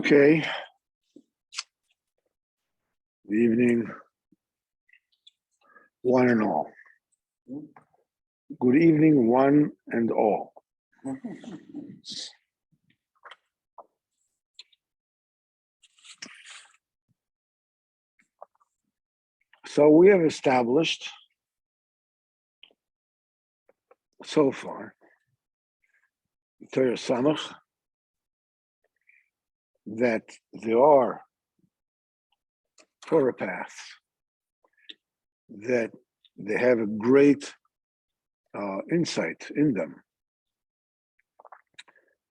Okay. Good evening, one and all. Good evening, one and all. So we have established so far, Torah Samach, that there are Torah paths that they have a great insight in them.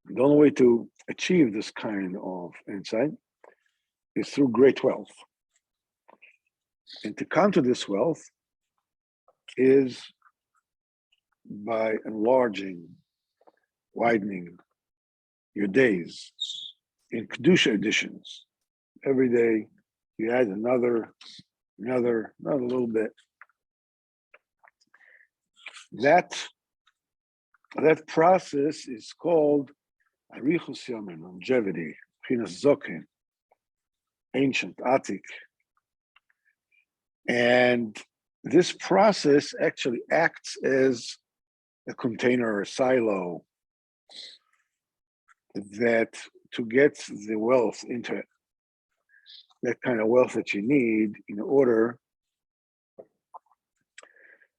The only way to achieve this kind of insight is through great wealth. And to counter this wealth is by enlarging, widening your days in Kedusha editions. Every day you add another, not a little bit. That process is called Arichus Yamin, longevity, Chinas Zokin, ancient, Atik. And this process actually acts as a container, a silo, that to get the wealth into it, that kind of wealth that you need in order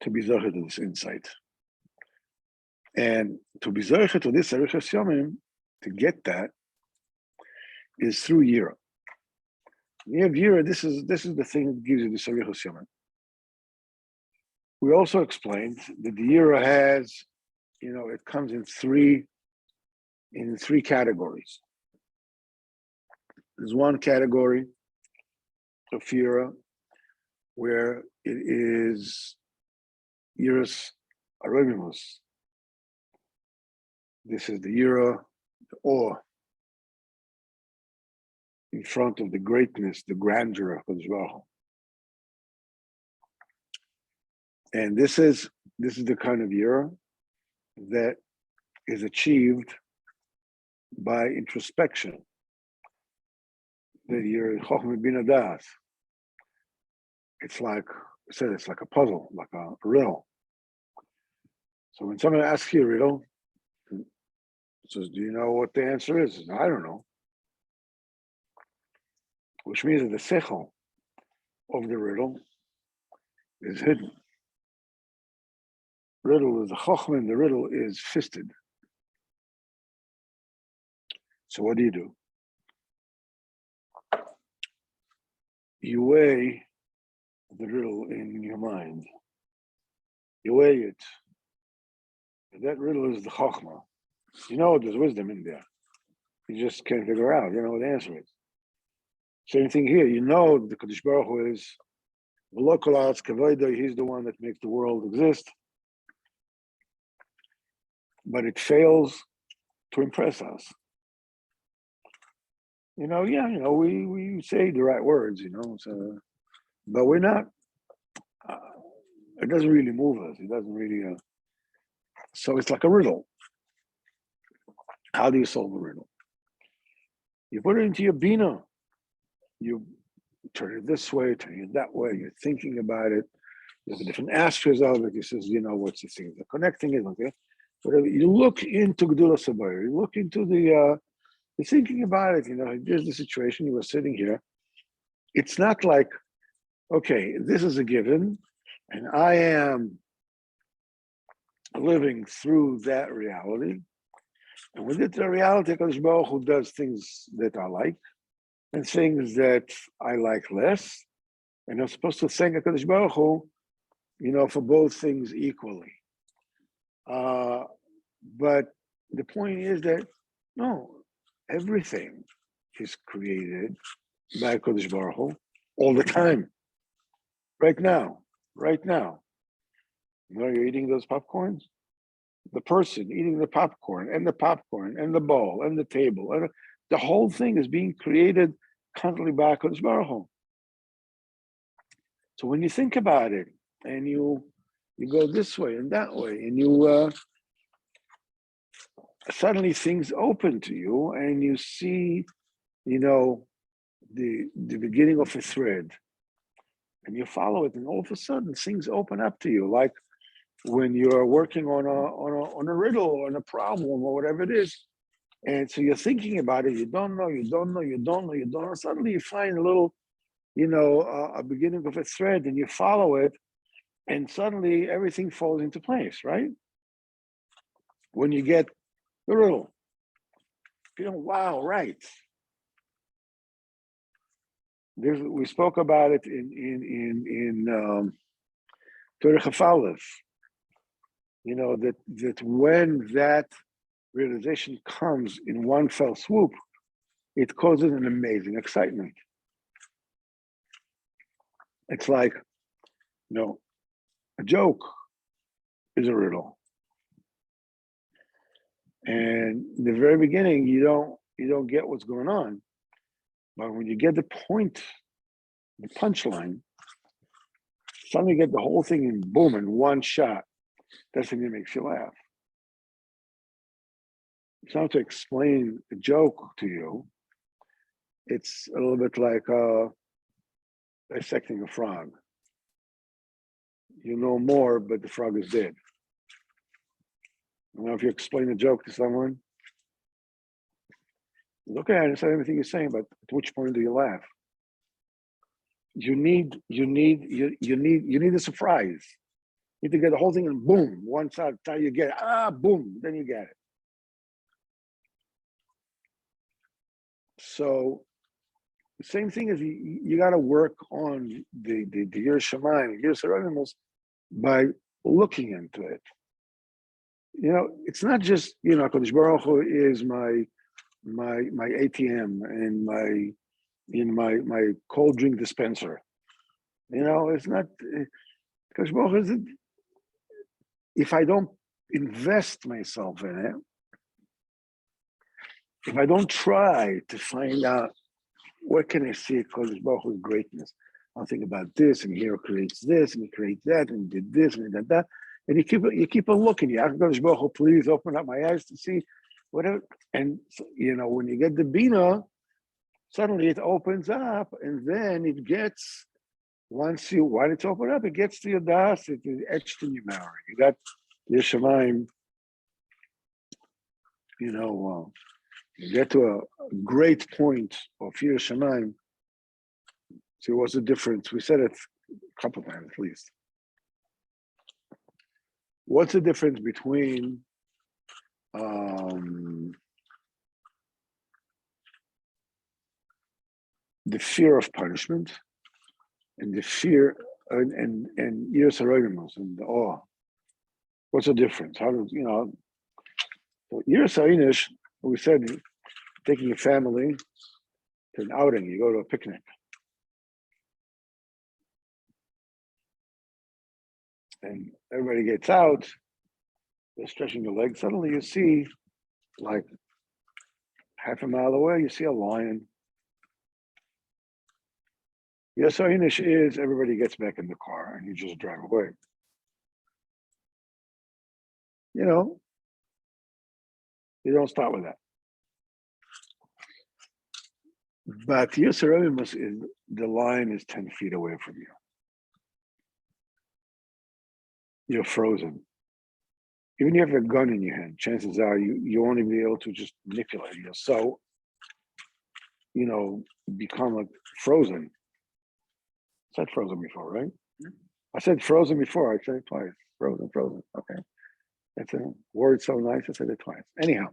to be zocher to this insight. And to be zocher to this Arichus Yomim, to get that, is through Yira. You have Yira, this is the thing that gives you this Arichus Yomim. We also explained that the Yira has, it comes in three categories. There's one category of Yira where it is Yiras Aromimus. This is the Yira, the awe in front of the greatness, the grandeur of Kodesh Baruch Hu. And this is the kind of Yira that is achieved by introspection. That you're Chochmah Bina Das. It's like I said, it's like a puzzle, like a riddle. So when someone asks you a riddle, says, "Do you know what the answer is?" I don't know. Which means that the sechel of the riddle is hidden. Riddle is a chochmah, and the riddle is fisted. So what do? You weigh the riddle in your mind. You weigh it. That riddle is the chochmah. You know there's wisdom in there. You just can't figure out. You know what the answer is. Same thing here. You know the Kodesh Baruch Hu is V'lo he's the one that makes the world exist. But it fails to impress us. We say the right words, so, but we're not, it doesn't really move us. It doesn't really, so it's like a riddle. How do you solve a riddle? You put it into your bina. You turn it this way, turn it that way. You're thinking about it. There's different aspects of it. He says, what's the thing? The connecting it, okay? Whatever. You look into Gedula Sabayr. You look into you're thinking about it. Here's the situation. You were sitting here. It's not like, okay, this is a given, and I am living through that reality. And within the reality, Kodesh Baruch Hu does things that I like and things that I like less. And I'm supposed to thank Kodesh Baruch Hu, for both things equally. But the point is that, no, everything is created by Kodesh Baruch Hu all the time. Right now. You're eating those popcorns? The person eating the popcorn and the bowl and the table and the whole thing is being created constantly by Kodesh Baruch Hu. So when you think about it and you go this way and that way and you suddenly things open to you and you see the beginning of a thread, and you follow it, and all of a sudden things open up to you, like when you're working on a riddle or on a problem or whatever it is. And so you're thinking about it, you don't know. Suddenly you find a little, a beginning of a thread, and you follow it, and suddenly everything falls into place, right? When you get the riddle, wow, right. We spoke about it in Torah Chafalef, that when that realization comes in one fell swoop, it causes an amazing excitement. It's like, a joke is a riddle. And in the very beginning, you don't get what's going on. But when you get the point, the punchline, suddenly you get the whole thing in boom, in one shot. That's when it makes you laugh. It's not to explain a joke to you. It's a little bit like dissecting a frog. You know more, but the frog is dead. If you explain a joke to someone, okay, I understand everything you're saying, but at which point do you laugh? You need a surprise. You need to get the whole thing and boom, one side, that's how you get it. Boom, then you get it. So the same thing is you got to work on the Yiras Shamayim, Yiras Haraimos, by looking into it. It's not just, Kodesh Baruch Hu is my ATM and my cold drink dispenser. It's not, Kodesh Baruch Hu, if I don't invest myself in it, if I don't try to find out where can I see Kodesh Baruch Hu's greatness, I'll think about this, and here creates this, and he creates that, and he did this, and he did that. And you keep on looking. You ask Kodesh Baruch Hu, please open up my eyes to see whatever. And when you get the Bina, suddenly it opens up, and then it gets, when it's opened up, it gets to your das, it's etched in your memory. You got your Shemaim, you get to a great point of Yiras Shamayim. So what's the difference? We said it a couple of times at least. What's the difference between the fear of punishment and the fear and Yiras Haraimos and the awe? What's the difference? How does so Yiras Haraimos, we said, taking a family to an outing, you go to a picnic. And everybody gets out, they're stretching their legs. Suddenly you see, like half a mile away, you see a lion. Yiras Haraimos is everybody gets back in the car and you just drive away. You don't start with that. But Yiras Haraimos is the lion is 10 feet away from you. You're frozen. Even if you have a gun in your hand, chances are you won't even be able to just manipulate it. You're so, become like frozen. I said frozen before, right? I said frozen before. I said it twice. Frozen. Okay. That's a word so nice. I said it twice. Anyhow.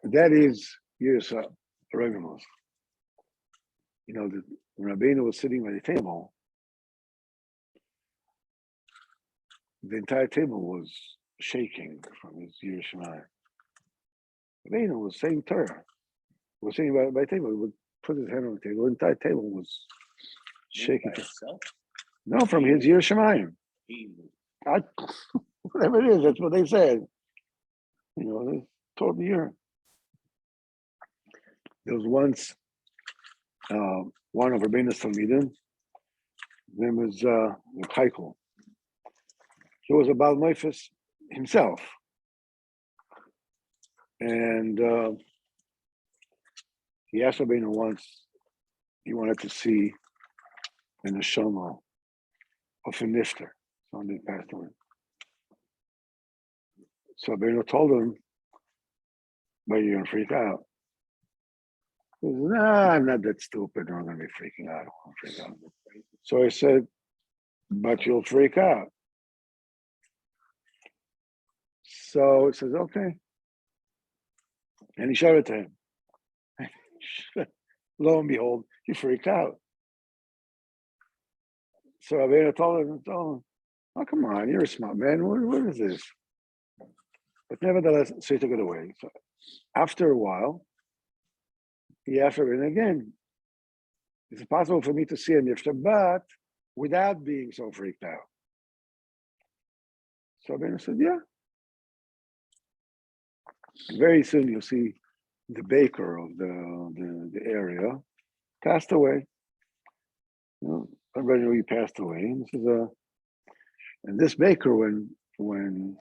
That is Yiras Haraimos. When Rabbeinu was sitting at the table, the entire table was shaking from his Yiras Shamayim. Rabbeinu was saying Torah. He was saying by the table, he would put his hand on the table. The entire table was shaking. No, from his Yiras Shamayim. Whatever it is, that's what they said. They told me here. There was once one of Rabbeinu's Talmidim. His name was Heikel. He was a Baal Meifes himself. And he asked Rabbeinu once, he wanted to see an neshama of a nifter, someone that passed away. So Rabbeinu told him, but you're gonna freak out. He said, nah, I'm not that stupid. I'm gonna be freaking out. I won't freak out. So I said, but you'll freak out. So he says, okay. And he showed it to him. Lo and behold, he freaked out. So Rabbeinu told him, oh, come on, you're a smart man. What is this? But nevertheless, so he took it away. So after a while, he asked Rabbeinu again, is it possible for me to see a nifter, but without being so freaked out? So Rabbeinu said, yeah. Very soon you'll see the baker of the area passed away. You know, everybody knew he passed away. And this is and this baker, when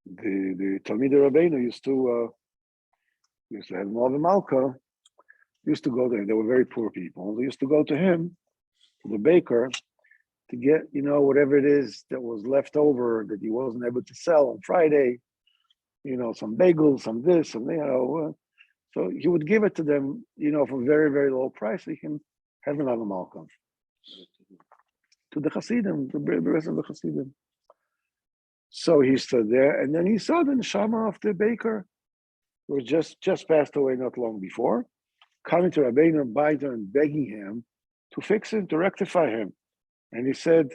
the Talmidei Rabbeinu used to have Malva Malka, used to go there. They were very poor people. They used to go to him, to the baker, to get, whatever it is that was left over that he wasn't able to sell on Friday, some bagels, some this, some, so he would give it to them, for very, very low price. So he can have another Malka. To the Hasidim, the rest of the Hasidim. So he stood there, and then he saw the neshama of the baker, who was just passed away not long before, coming to Rabbeinu and begging him to fix him, to rectify him. And he said,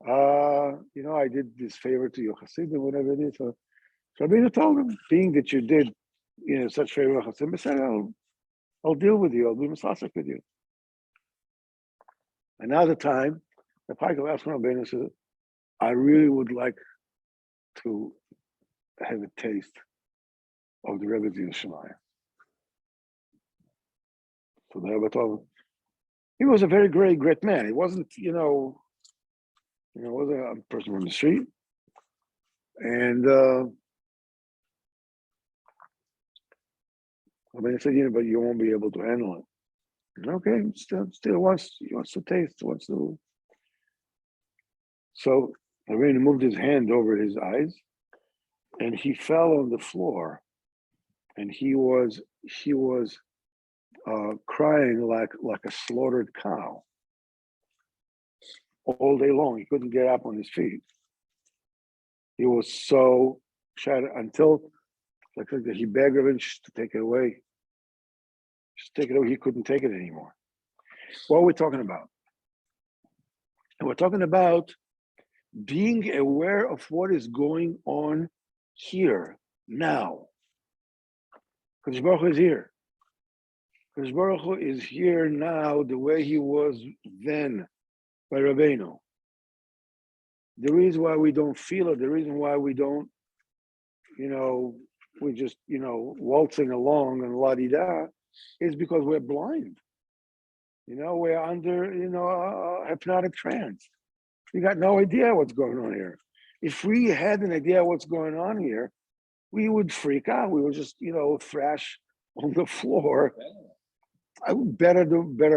I did this favor to your Hasidim, whatever it is. So Rabbeinu told him, being that you did, such favor to Hasidim, he said, I'll deal with you. I'll be mislasik with you. Another time, the Paikel asked Rabbeinu and said, I really would like to have a taste of the Rebbe's Yerushalayim. So the Rebbe told him, he was a very great man. He wasn't, wasn't a person from the street. And Rabbeinu said, but you won't be able to handle it. And okay, still he wants to taste, wants to. So Rabbeinu moved his hand over his eyes, and he fell on the floor, and he was crying like a slaughtered cow all day long. He couldn't get up on his feet. He was so shattered until he begged Rabbeinu to take it away. Just take it away. He couldn't take it anymore. What are we talking about? And we're talking about being aware of what is going on here, now. Because Baruch Hu is here. Because Baruch Hu is here now the way he was then by Rabbeinu. The reason why we don't feel it, the reason why we don't, we're just, waltzing along and la-di-da, is because we're blind. We're under, a hypnotic trance. We got no idea what's going on here. If we had an idea what's going on here, we would freak out. We would just, thrash on the floor. I would better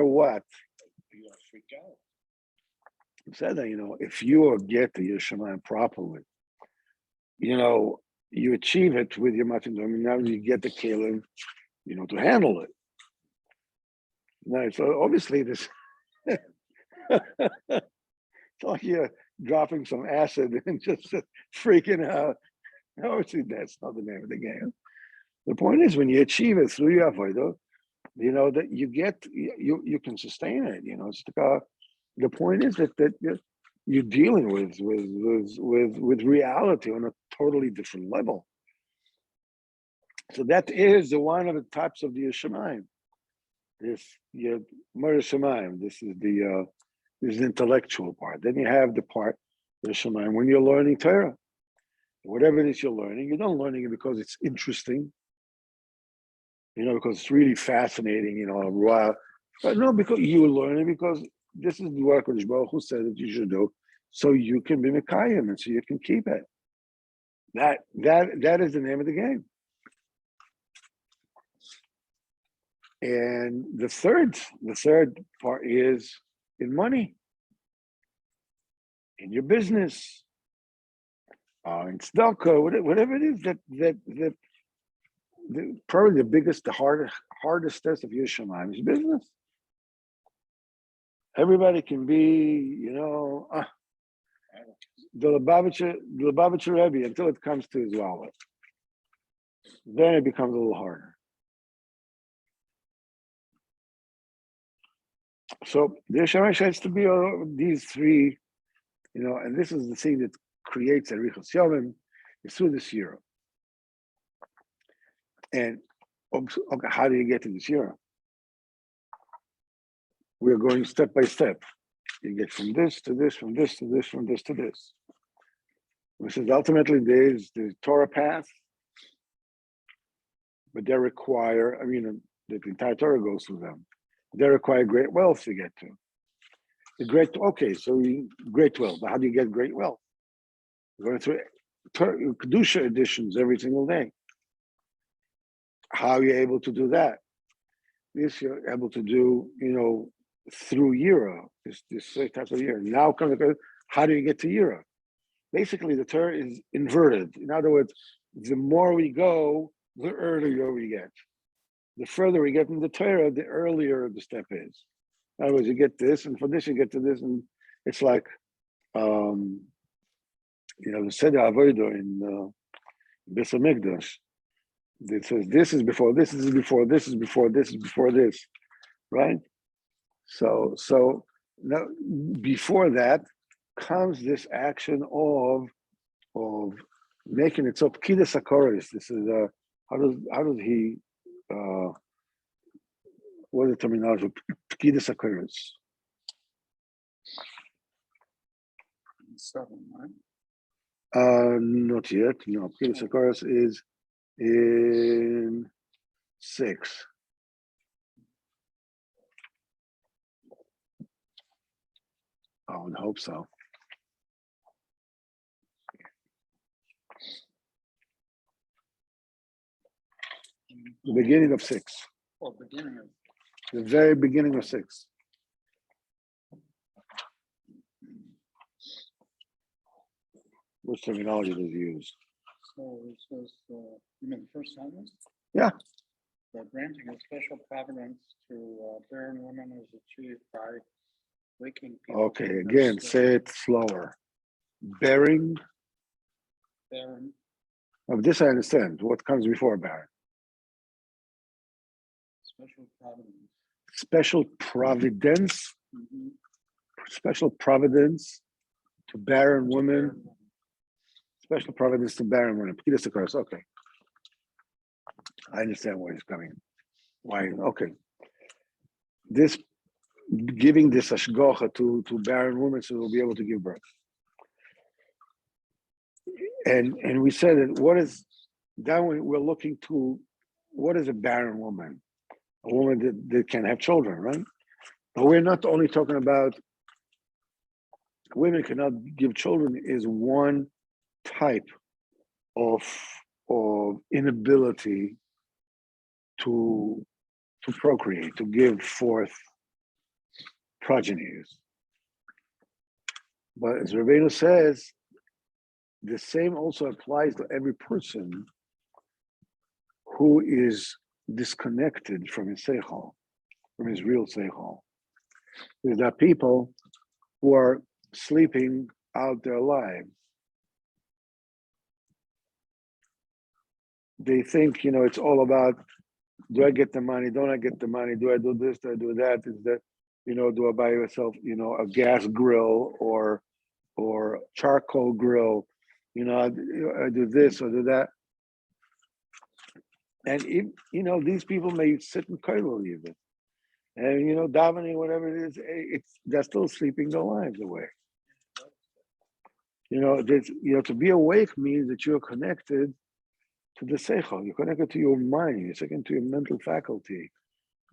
what? You freak out. I said that, if you get the Yerushalayim properly, you achieve it with your Matan Torah. Now you get the kelim, to handle it. Now, so obviously this, it's like you're dropping some acid and just freaking out. Obviously, that's not the name of the game. The point is, when you achieve it through your avodah, that you can sustain it. It's like the point is that you're dealing with reality on a totally different level. So that is one of the types of the Yerushalayim. This Yerushalayim. This is the intellectual part. Then you have the part Yerushalayim when you're learning Torah. Whatever it is you're learning, you're not learning it because it's interesting, because it's really fascinating, but no, because you're learning because this is what HaKadosh Baruch Hu said that you should do, so you can be Mekayim and so you can keep it. That is the name of the game. And the third part is in money, in your business, in tzedakah, whatever it is that probably the biggest, the hardest test of Yerushalayim is business. Everybody can be, the Lubavitcher Rebbe until it comes to his wallet. Then it becomes a little harder. So the Yerushalayim has to be these three, and this is the thing that creates Arichos Yomim, is through this year. And okay, how do you get to this year? We're going step by step. You get from this to this, from this to this, from this to this. This is ultimately there's the Torah path, but they require, the entire Torah goes through them. They require great wealth to get to. Great wealth. But how do you get great wealth? You're going through Kedusha editions every single day. How are you able to do that? This you're able to do, through Yira, this type of year. Now how do you get to Yira? Basically, the Torah is inverted. In other words, the more we go, the earlier we get. The further we get in the Torah, the earlier the step is. In other words, you get this, and for this you get to this, and it's like, the Seder Avodah in Beis Hamikdash. It says this is before this is before this is before this is before this, right? So now before that comes this action of making it so Pkidas HaKoros. This is how does he what is the terminology? Pkidas HaKoros. 7, right? Not yet. No, Pkidas HaKoros is in 6. I would hope so. The beginning of 6. Oh, beginning of. The very beginning of 6. Which terminology does he use? So it says, you mean the first sentence? Yeah. The granting of special providence to barren women is achieved by waking people. Okay, again, say it slower. Bearing. Barren. Of this I understand. What comes before bearing? Special providence. Special providence. Mm-hmm. Special providence to barren women. Special providence to barren women. Pkidas HaKoros. Okay. I understand where he's coming. Why? Okay. This giving this hashgacha to barren women so they'll be able to give birth. And we said that we're looking to what is a barren woman? A woman that can have children, right? But we're not only talking about women cannot give children is one type of inability to procreate, to give forth progenies. But as Rabbeinu says, the same also applies to every person who is disconnected from his seichel, from his real seichel. There are people who are sleeping out their lives. They think, it's all about, do I get the money? Don't I get the money? Do I do this? Do I do that? Is that, do I buy myself, a gas grill or charcoal grill? I do this or do that. And if, these people may sit in kollel even, and davening, whatever it is, they're still sleeping their lives away. To be awake means that you're connected to the seichel. You're connected to your mind. You're connected to your mental faculty.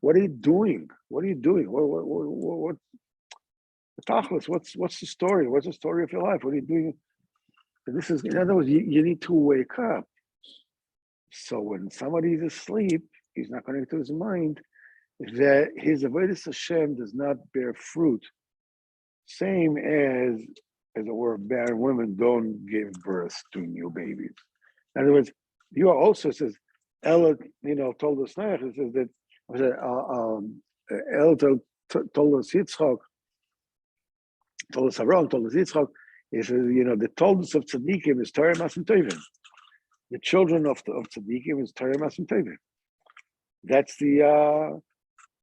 What are you doing? What? Tachlis, what's the story? What's the story of your life? What are you doing? And this is, in other words, you need to wake up. So when somebody is asleep, he's not connected to his mind. that his avodas Hashem does not bear fruit, same as it were, barren women don't give birth to new babies. In other words, you also says, Ella, told us now, it says that Ella told us Yitzchak, told us Avraham, told us Yitzchak, he says, the toldus of tzaddikim is Torah Masim Tovim. The children of tzaddikim is Torah Masim Tovim. That's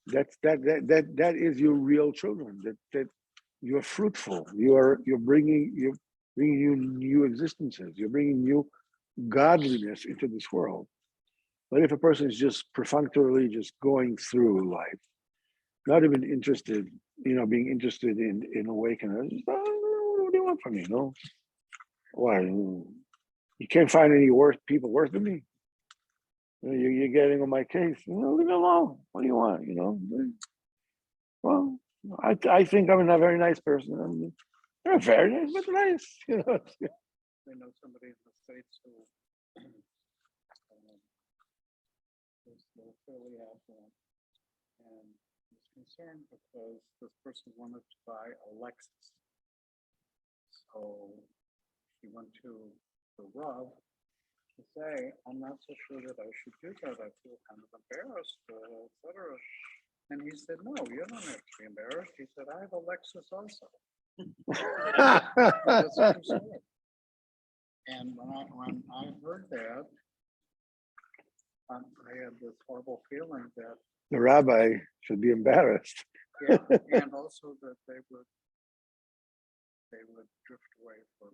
that is your real children. That you're fruitful. You're bringing you new existences. You're bringing new godliness into this world. But if a person is just perfunctorily just going through life, not even interested, being interested in awakening, what do you want from me? Why? You can't find any people worse than me. You're getting on my case. Leave me alone. What do you want? Well, I think I'm a very nice person. You're very nice, but nice. I know somebody in the States who is fairly affluent and was concerned because this person wanted to buy a Lexus. So he went to the Rav to say, I'm not so sure that I should do that. I feel kind of embarrassed, etc. And he said, no, you don't have to be embarrassed. He said, I have a Lexus also. That's what he said. And when I heard that, I had this horrible feeling that the rabbi should be embarrassed. Yeah, and also that they would drift away from.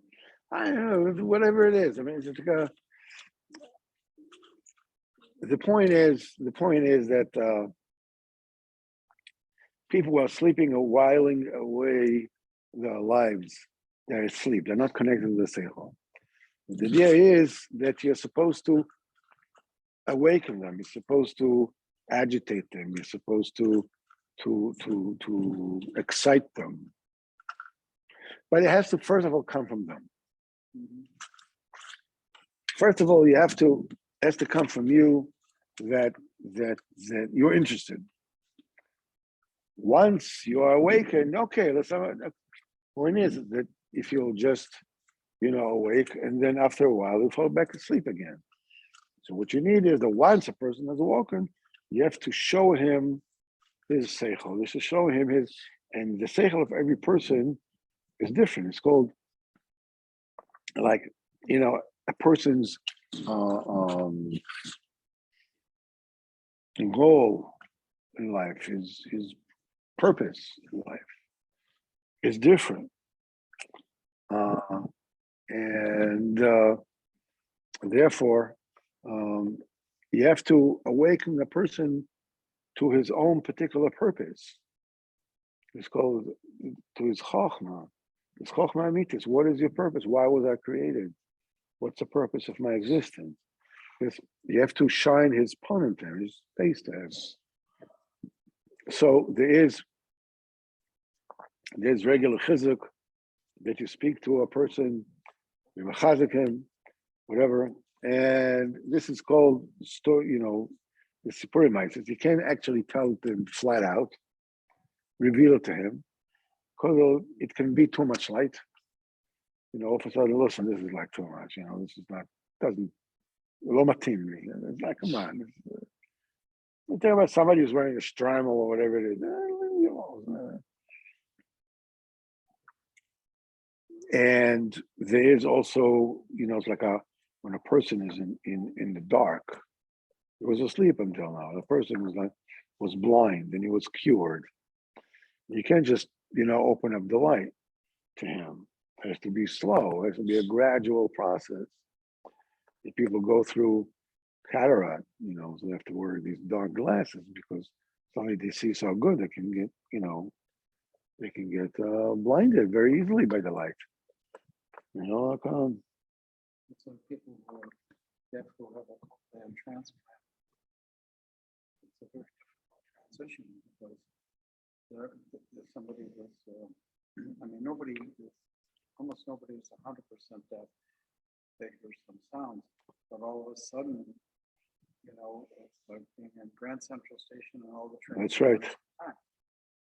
I don't know, whatever it is. I mean, it's just like the point is that people are sleeping or whiling away their lives. They're asleep. They're not connected to the seichel. The idea is that you're supposed to awaken them. You're supposed to agitate them. You're supposed to excite them. But it has to first of all come from them. Mm-hmm. First of all, it has to come from you that you're interested. Once you are awakened, okay, let's have a point is that if you'll just awake, and then after a while you fall back asleep again. So what you need is that once a person has awoken, you have to show him his seichel. You should show him his, and the seichel of every person is different. It's called a person's goal in life, his purpose in life is different. And therefore, you have to awaken the person to his own particular purpose. It's called to his chokhmah. His chokhmah amitis. What is your purpose? Why was I created? What's the purpose of my existence? You have to shine his pun to him, his face to him. So there's regular chizuk that you speak to a person, you mechazik him, whatever, and this is called the Sipurim says you can't actually tell them flat out, reveal it to him, because it can be too much light. All of a sudden, listen, this is like too much. This is not, doesn't, lo matim me. It's like, come on. I'm talking about somebody who's wearing a shtreimel or whatever it is. And there is also, it's like when a person is in the dark, he was asleep until now. The person was blind and he was cured. You can't just, open up the light to him. It has to be slow. It has to be a gradual process. If people go through cataract, so they have to wear these dark glasses because suddenly they see so good they can get, blinded very easily by the light. Some people who are deaf who have a cochlear transplant. It's a very difficult transition because there's somebody that's, almost nobody is 100% deaf. They hear some sounds, but all of a sudden you know, it's like being in Grand Central Station and all the trains. That's right.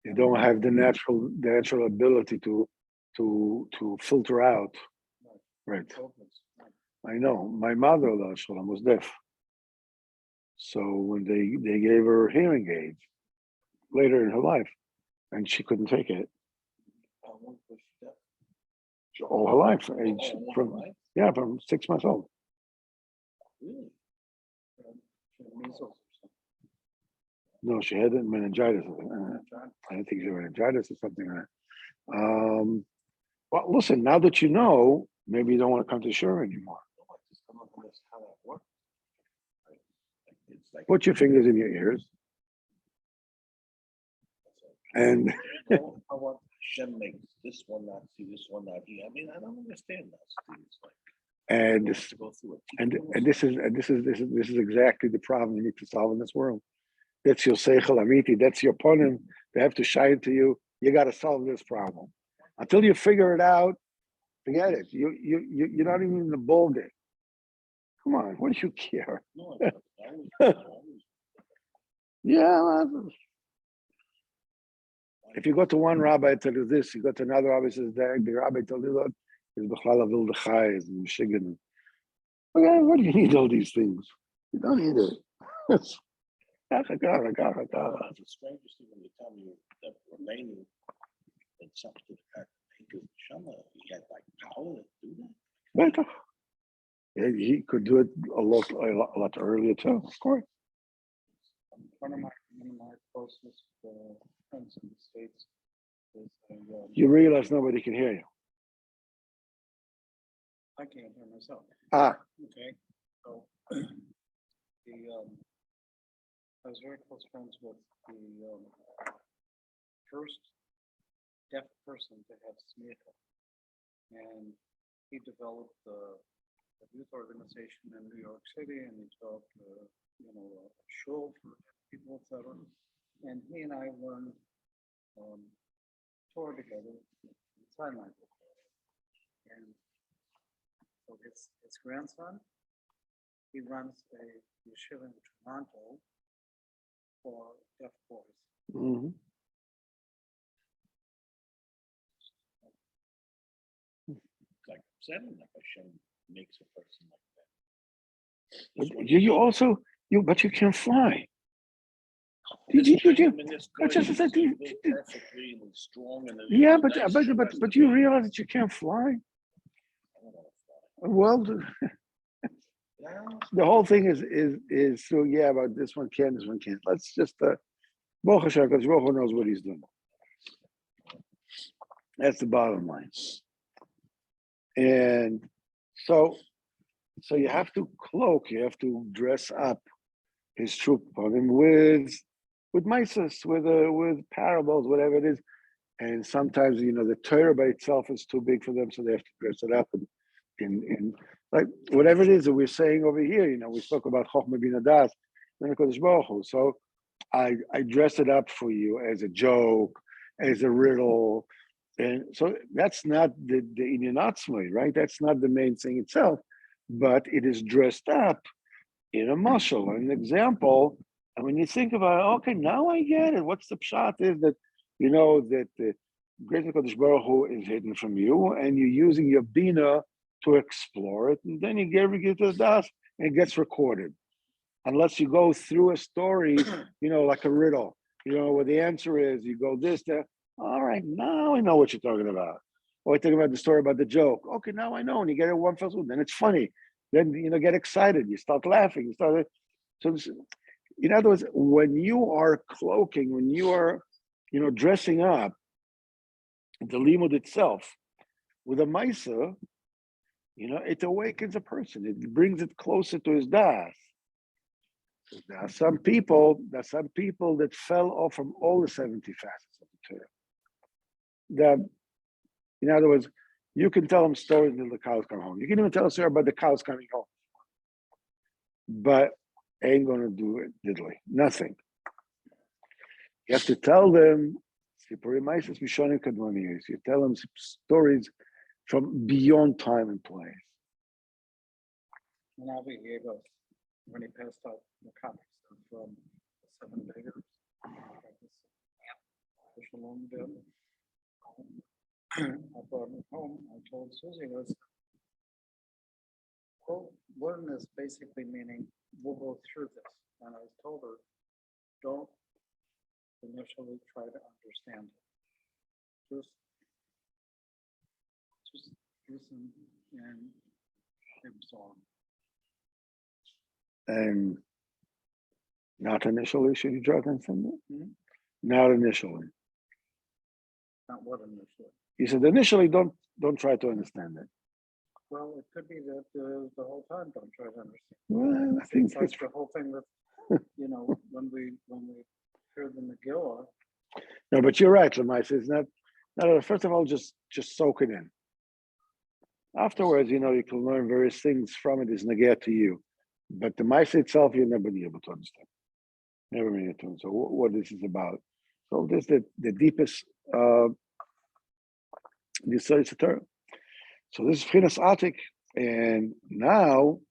You don't have the natural ability to filter out. Right. I know. My mother-in-law Shalom, was deaf. So when they gave her hearing aids later in her life, and she couldn't take it. All her life, age from 6 months old. Really? Measles or something. No, she had meningitis. I think she had meningitis or something like that. Well, listen, now that you know, maybe you don't want to come to shore anymore. Put your fingers in your ears. And How about Hashem makes this one not see, this one not hear? I mean, I don't understand that. It's like, and you this have to go through it. and this is exactly the problem you need to solve in this world. That's your seichel amiti. That's your ponim. They have to shine to you. You got to solve this problem. Until you figure it out, forget it. You're not even in the ball game. Come on, what do you care? No, I always- Yeah. Well, if you go to one rabbi, tell you this. You go to another rabbi, says that the rabbi told you that is b'chlal avil d'chai, is in Michigan. Okay, what do you need all these things? You don't need it. It's the strangest thing when you tell me that remaining and something to that because Shama, he had like power to do that. Better. Yeah, he could do it a lot earlier too, of course. One of my closest friends in the States is You realize nobody can hear you. I can't hear myself. Okay, so I was very close friends with the first deaf person to have smicha, and he developed a youth organization in New York City, and he developed a shul for people, etc. And he and I learned Torah together in sign language, and so his grandson, he runs a yeshiva in Toronto for deaf boys. Mhm. Like seven, like Hashem makes a person like that. But This one you is- also but you can fly. This Did you- frame and this but toy just is said you- built perfectly and it's strong and Yeah, it's but nice but and but, rest but of you it. realize that you can't fly. I don't know if, Well, yeah, the whole thing is so yeah, but this one can, this one can't. Let's just Baruch Hashem, because Baruch Hu knows what he's doing. That's the bottom line. And so you have to cloak, you have to dress up his troop on him with mises, with parables, whatever it is. And sometimes the Torah by itself is too big for them, so they have to dress it up in like whatever it is that we're saying over here. We spoke about Chochmah Bina Das, then Kodesh Baruch Hu. So I dress it up for you as a joke, as a riddle, and so that's not the Inyan Atzmai, right? That's not the main thing itself, but it is dressed up in a mashal, an example. And when you think about it, okay, now I get it. What's the pshat is that that the great Kodesh Baruch Hu is hidden from you, and you're using your bina to explore it, and then you get to the das, and it gets recorded. Unless you go through a story, like a riddle, where the answer is, you go this, that. All right, now I know what you're talking about. Or I think about the story about the joke. Okay, now I know. And you get it one fell swoop, then it's funny. Then get excited. You start laughing. You start. So, in other words, when you are cloaking, when you are, dressing up the limud itself with a maisa, it awakens a person. It brings it closer to his das. There are some people that fell off from all the 70 facets of the Torah. That, in other words, you can tell them stories until the cows come home. You can even tell a story about the cows coming home. But ain't going to do it diddly. Nothing. You have to tell them, you tell them stories from beyond time and place. And Avi gave us when he passed out the copies of the Seven Beggars. Shalom did. I brought it home. I told Susie, well, learn is basically meaning we'll go through this. And I told her, don't initially try to understand it. Just listen and absorb. And not initially, should you try to understand it? Mhm. Not initially. Not what initially. You said initially, don't try to understand it. Well, it could be that the whole time don't try to understand. Well, I think It's like the whole thing with, when we hear the Megillah, no, but you're right, Lemais. It's not. First of all, just soak it in. Afterwards, you can learn various things from it. Is negate to you, but the Maisa itself, you'll never be able to understand. Never be able to understand. So what this is about. So this is the deepest. This is Torah. So this is Chinas Atik, and now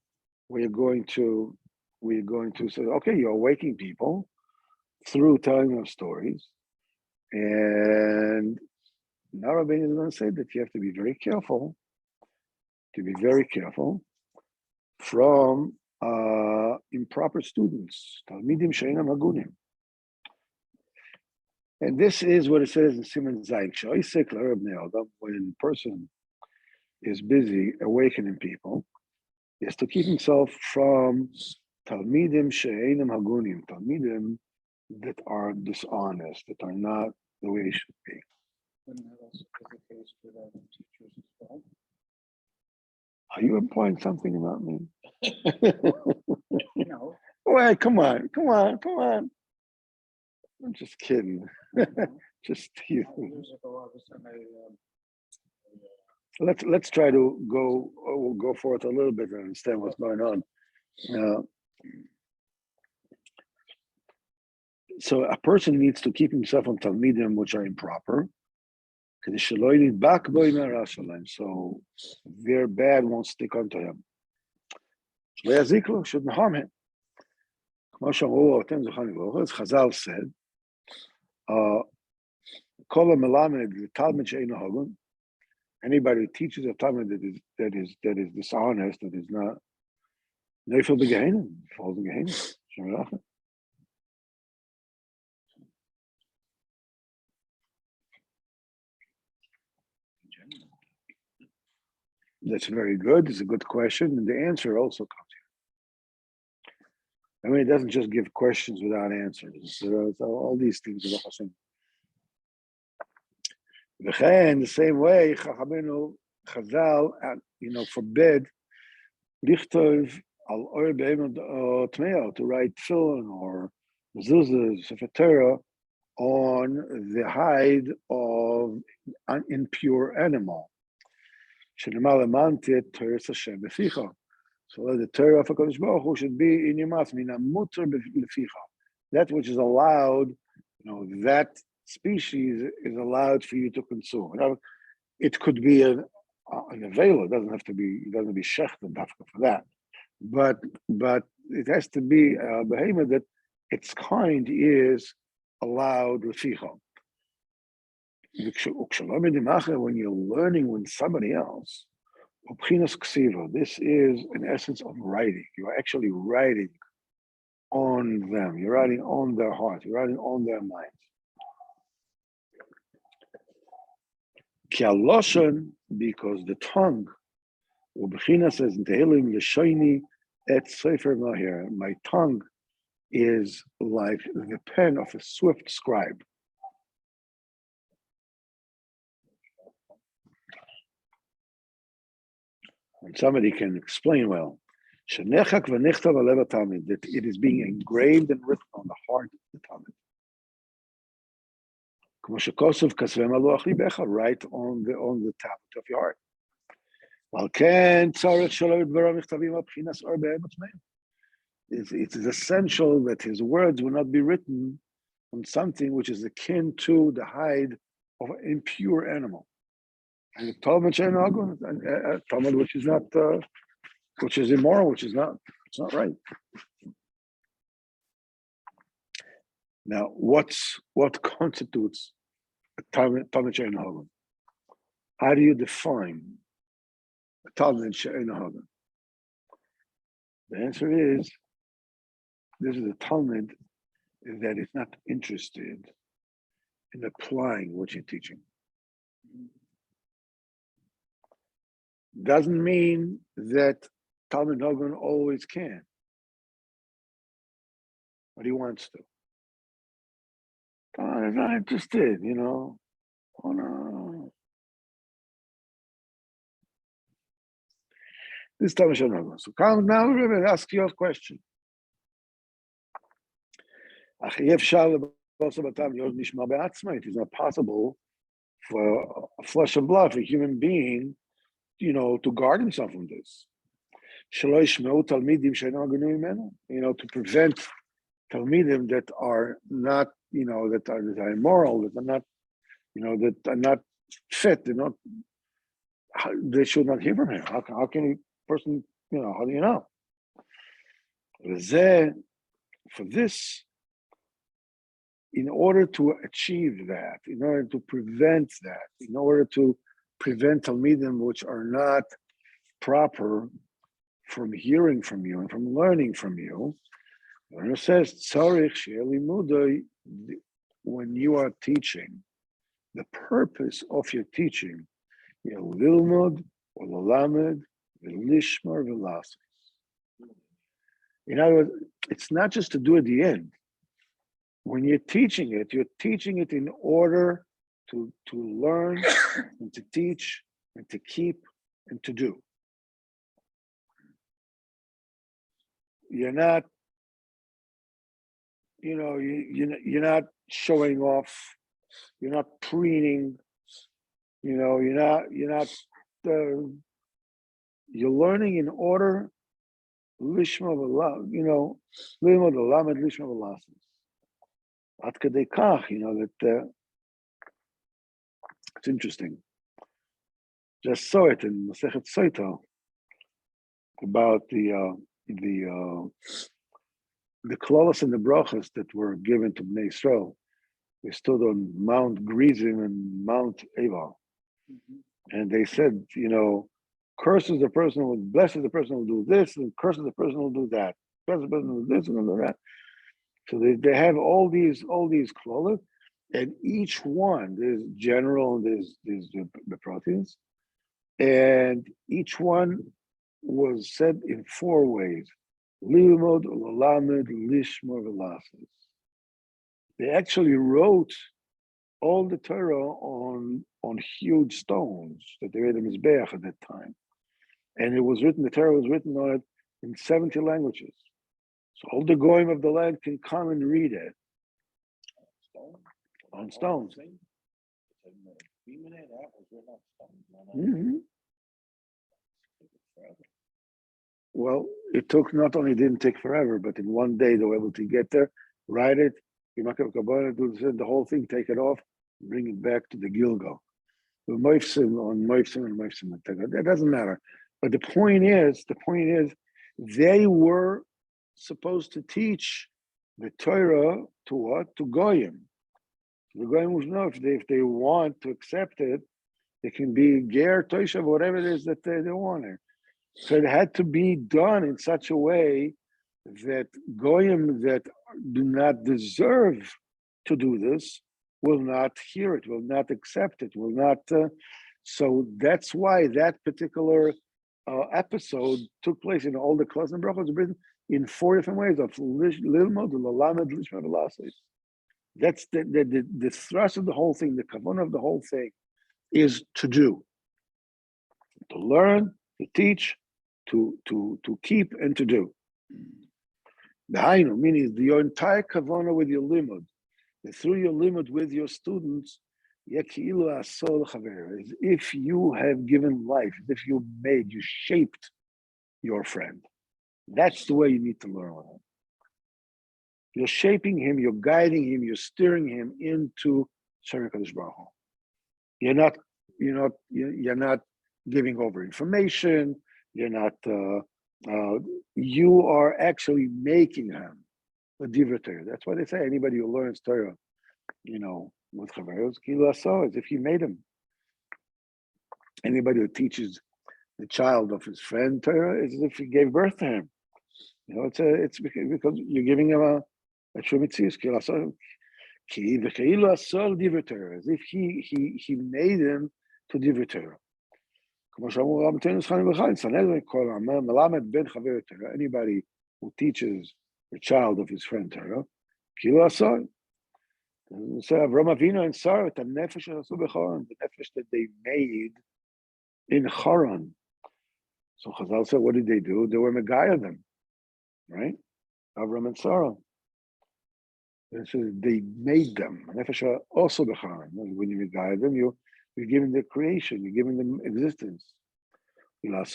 we're going to say, okay, you're awakening people through telling them stories, and now Rabbeinu is going to say that you have to be very careful. From improper students, Talmidim Sheinam Hagunim. And this is what it says in Siman Zayin. When a person is busy awakening people, he has to keep himself from Talmidim Sheinam Hagunim, Talmidim that are dishonest, that are not the way they should be. wouldn't that also be the case for the teachers as well? Are you implying something about me? No. Wait, come on. I'm just kidding. Just teasing. Years ago, I was in Let's try to go forth a little bit and understand what's going on. So a person needs to keep himself on talmidim which are improper. So their bad won't stick onto him. Shouldn't harm him. Chazal said, anybody who teaches a Talmud that is dishonest, that is not, falls in Gehenna. That's very good. It's a good question, and the answer also comes here. I mean, it doesn't just give questions without answers. So all these things are awesome. In the same way, Chachamenu Chazal, forbid lichtov al or tmeo, to write tefillin or mezuzahs, Sefer Torah, on the hide of an impure animal. So the Torah of HaKadosh Baruch Hu should be in your mouth, that which is allowed, that species is allowed for you to consume. It could be an avela, it doesn't have to be shechted for that. But it has to be a behemoth that its kind is allowed leficha. When you're learning with somebody else, this is an essence of writing. You're actually writing on them. You're writing on their heart. You're writing on their minds. Because the tongue, says in Tehillim, L'shoini et Sefer Mahir. My tongue is like the pen of a swift scribe. And somebody can explain well, that it is being engraved and written on the heart of the Talmud. Right on the tablet of your heart. It is essential that his words will not be written on something which is akin to the hide of an impure animal. And Talmud which is not, which is immoral, which is not It's not right. Now, what constitutes a Talmud She'ein Hagan? How do you define a Talmud She'ein Hagan? The answer is, this is a Talmud that is not interested in applying what you're teaching. Doesn't mean that Talmud Hagan always can, but he wants to. He's not interested, Oh no. This Talmud She'ein Hagan. So come now, Rebbe, ask your question. It is not possible for a flesh and blood, a human being, to guard himself from this. To prevent Talmidim that are not, that are immoral, that are not, that are not fit, they should not hear from him. How can a person, how do you know? For this, in order to achieve that, in order to prevent that, in order to prevent Talmidim which are not proper from hearing from you and from learning from you, it says, when you are teaching, the purpose of your teaching, lilmod or lalamed, v'lishmar v'lasos. In other words, it's not just to do at the end. When you're teaching it in order to learn and to teach and to keep and to do. You're not, you're not showing off. You're not preening. You're learning in order. Lishma v'la, limud v'lamed lishma v'lasos. Ad kedei kach, that it's interesting. Just saw it in Masechet Soito about the klolos and the brachas that were given to Bnei Yisrael. They stood on Mount Gerizim and Mount Ebal, and they said, curses the person who blesses the person who will do this, and curses the person who will do that. Blesses the person who will do this and will do that. So they have all these klolos, and each one, there's general, there's the proteins, and each one was said in 4 ways. Lilmod, lalamed, lishmor, v'lasos. They actually wrote all the Torah on huge stones that they made a mizbeach at that time. And it was written, the Torah was written on it in 70 languages. So all the goyim of the land can come and read it. On stones. Mm-hmm. Well, it took, not only didn't take forever, but in one day they were able to get there, write it, do the whole thing, take it off, bring it back to the Gilgal. That doesn't matter. But the point is, they were supposed to teach the Torah to what? To Goyim. The Goyim would know if they want to accept it, they can be Ger, Toshav, whatever it is that they wanted. So it had to be done in such a way that Goyim that do not deserve to do this will not hear it, will not accept it, will not. So that's why that particular episode took place in all the Klolos and Brachos written in 4 different ways of Lilmod, Lalamed, Lishma, V'lasos. That's the thrust of the whole thing, the kavanah of the whole thing is to do, to learn, to teach, to keep, and to do. The Hainu, meaning your entire kavanah with your limud, and through your limud with your students, as if you have given life, as if you shaped your friend. That's the way you need to learn with him. You're shaping him, you're guiding him, you're steering him into Shari Kadosh Baruch Hu. You're not giving over information. You're not you are actually making him a divrei Torah. That's why they say anybody who learns Torah, with chaveros, kilo aso, as if you made him. Anybody who teaches the child of his friend Torah is as if he gave birth to him. It's because you're giving him a true mitzvah. Kilo aso, ki v'keilo aso divrei Torah, as if he made him to divrei Torah. Anybody who teaches the child of his friend Torah, kilo aso. So Avram Avinu and Sarah, the nefesh that they made in Haran. So Chazal said, what did they do? They were megaya them, right? Avram and Sarah. And so they made them. Nefesh also b'charan. When you megaya them, you're giving them creation, you're giving them existence. When a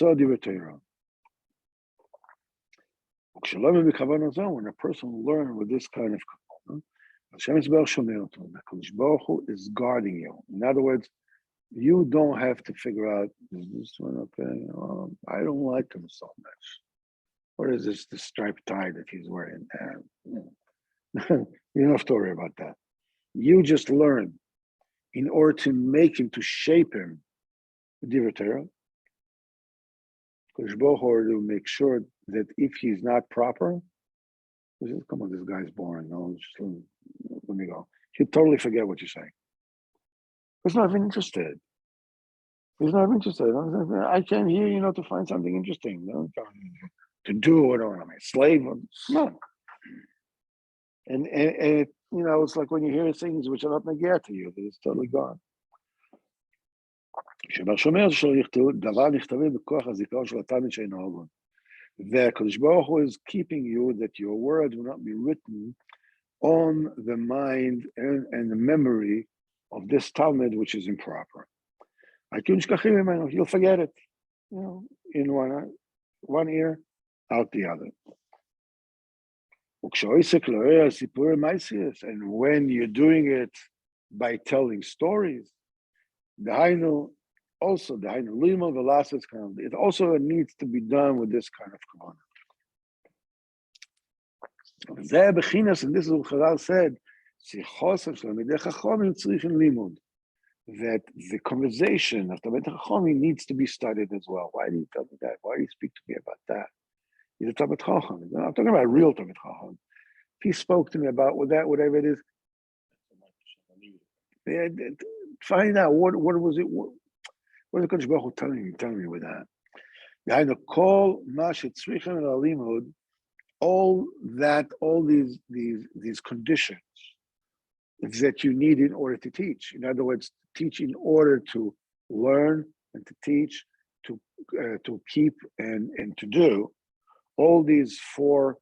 person learns with this kind of kavanah, Hakadosh Baruch Hu is guarding you. In other words, you don't have to figure out, is this one okay? I don't like him so much. What is this, the striped tie that he's wearing? You don't have to worry about that. You just learn in order to make him, to shape him, Divrei Torah. Hakadosh Baruch Hu to make sure that if he's not proper, he says, come on, this guy's boring. No, just let me go. He'll totally forget what you're saying. He's not even interested. He's not interested. I came here, to find something interesting. To do what I'm a slave. No. And it's like when you hear things which are not negaya to you, that it's totally gone. The Hakadosh Baruch Hu is keeping you that your words will not be written on the mind and the memory of this Talmud, which is improper. You'll forget it, in one ear, out the other. And when you're doing it by telling stories, it also needs to be done with this kind of kavanah. And this is what Chazal said, that the conversation of Talmidei Chacham needs to be studied as well. Why do you tell me that? Why do you speak to me about that? He's a Talmid Chacham. I'm talking about real Talmid Chacham. If he spoke to me about that, whatever it is, find out what was it. What is Hakadosh Baruch Hu telling me with that? Behind the call, all these conditions that you need in order to teach. In other words, teach in order to learn and to teach, to keep and to do. All these four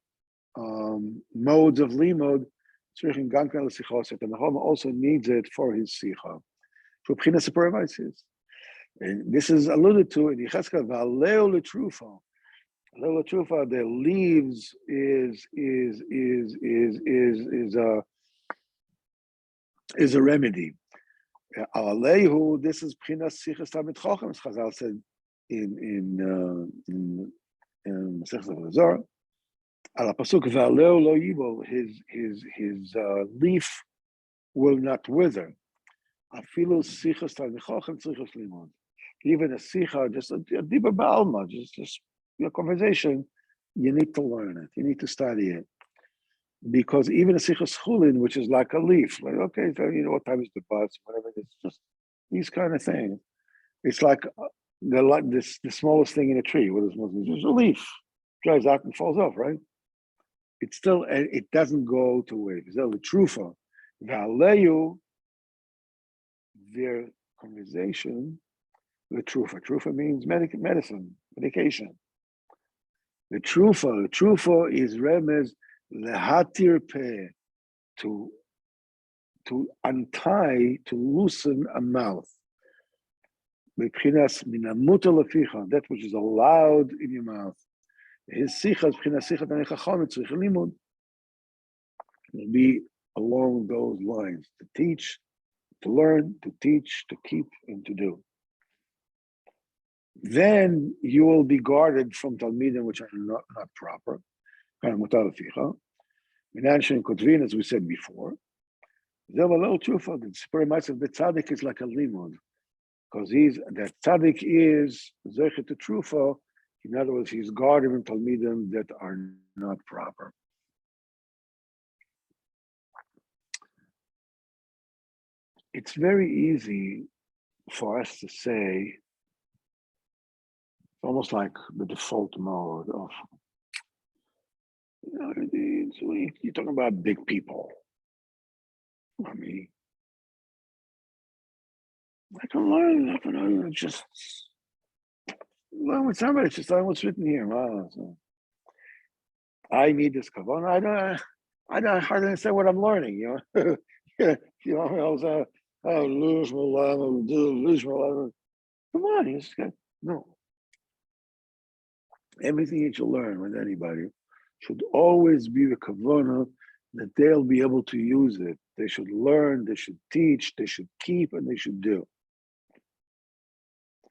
modes of limud, and the Chacham also needs it for his sicha. And this is alluded to in Yechezkel, V'aleo l'trufa. Aleo l'trufa, the leaves is a remedy. Alehu, this is Pchinas Sichas Talmid Chacham, as Chazal said in Masechtas Avodah. Al pasuk V'aleo lo yibol, his leaf will not wither. Afilu Sichas Talmid Chacham tzrichos limud. Even a sicha, just a deeper ba'alma, just your conversation, you need to learn it. You need to study it. Because even a sichas chulin, which is like a leaf, like, okay, so what time is the bus, whatever it is, just these kind of things. It's like the smallest thing in a tree. What is most? Just a leaf, dries out and falls off, right? It's still, it doesn't go to waste. It's the trufa. V'aleyu, their conversation, the trufa. Trufa means medicine, medication. The trufa is remez lehatir peh, to untie, to loosen a mouth. That which is allowed in your mouth. His sichas, will be along those lines, to teach, to learn, to teach, to keep, and to do. then you will be guarded from Talmidim which are not proper. As we said before, the very much of the tzaddik is like a limud, because that tzaddik is zeichet to trufa. In other words, he's guarded from Talmidim that are not proper. It's very easy for us to say, it's almost like the default mode of, you're talking about big people. I mean, I can learn, just learn with somebody, just learn what's written here. Wow, so I need this kavanah. I don't hardly understand what I'm learning, Come on, you just got, no. Everything that you learn with anybody should always be the kavanah that they'll be able to use it. They should learn, they should teach, they should keep, and they should do.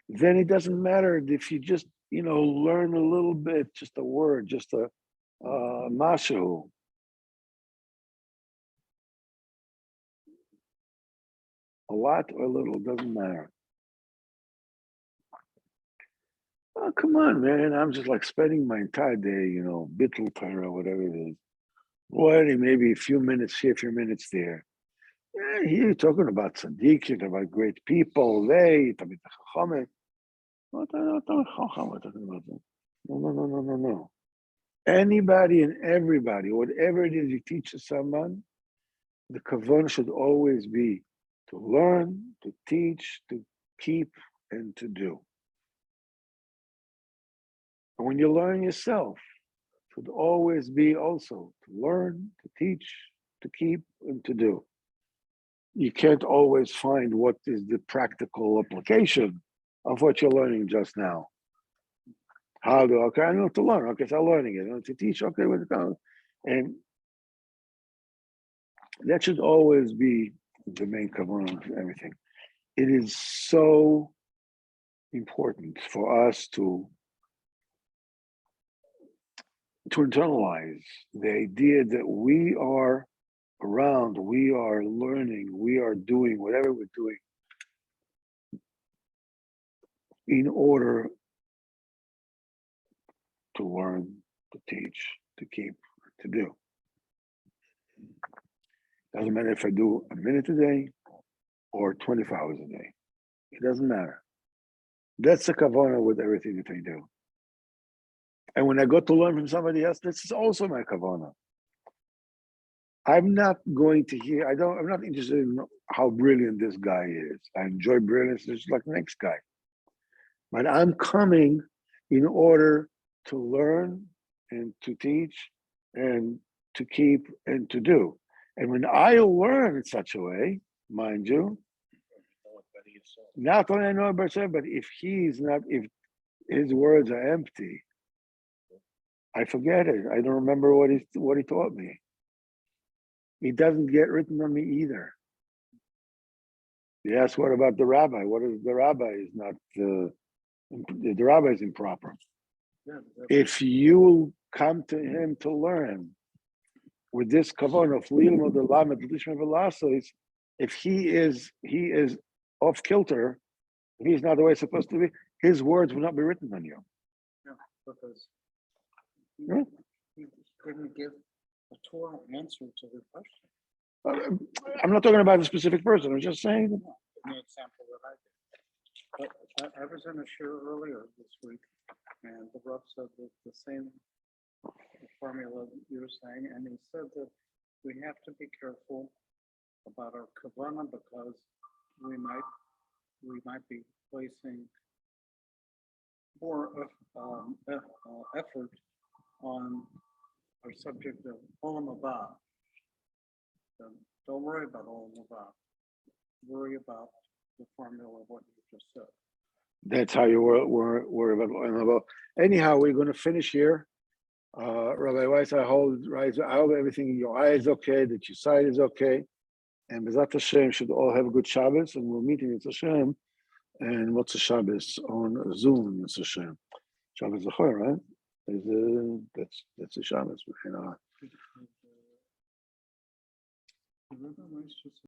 Then it doesn't matter if you just, learn a little bit, just a word, just a mashu. A lot or a little, doesn't matter. Oh, come on, man. I'm just like spending my entire day, bittul Torah, whatever it is. Learning maybe a few minutes here, a few minutes there. Yeah, here you're talking about tzaddikim, about great people, No. Anybody and everybody, whatever it is you teach to someone, the kavanah should always be to learn, to teach, to keep, and to do. And when you learn yourself, it should always be also to learn, to teach, to keep, and to do. You can't always find what is the practical application of what you're learning just now. I know to learn. Okay, so I'm learning it. I know to teach. Okay, and that should always be the main kavanah of everything. It is so important for us to internalize the idea that we are around, we are learning, we are doing whatever we're doing in order to learn, to teach, to keep, to do. Doesn't matter if I do a minute a day or 24 hours a day. It doesn't matter. That's the kavanah with everything that I do. And when I go to learn from somebody else, this is also my kavanah. I'm not going to hear, I'm not interested in how brilliant this guy is. I enjoy brilliance just like the next guy. But I'm coming in order to learn and to teach and to keep and to do. And when I learn in such a way, mind you, not only I know about himself, but if if his words are empty, I forget it. I don't remember what he taught me. It doesn't get written on me either. Yes, what about the rabbi? What if the rabbi is not the rabbi is improper? Yeah, If you come to him to learn with this kavanah of lilmod lamed lishma v'lasos, if he is off kilter, if he's not the way it's supposed to be, his words will not be written on you. yeah, because Yeah. he didn't give a Torah answer to the question. I'm not talking about a specific person. I'm just saying. Give me an example that I did. But I was in a shir earlier this week, and the Rav said that the same formula that you were saying, and he said that we have to be careful about our kavanah because we might be placing more effort on our subject of olam haba. Don't worry about olam haba. Worry about the formula of what you just said. That's how you worry about. Anyhow, we're going to finish here. Rabbi Weiss, I hope everything in your eye is okay, that your sight is okay. And B'ezrat Hashem should all have a good Shabbos, and we'll meet in Hashem And what's a Shabbos on Zoom, Mr. Hashem? Shabbos Zachor, right? That's a Shabbos. The river runs just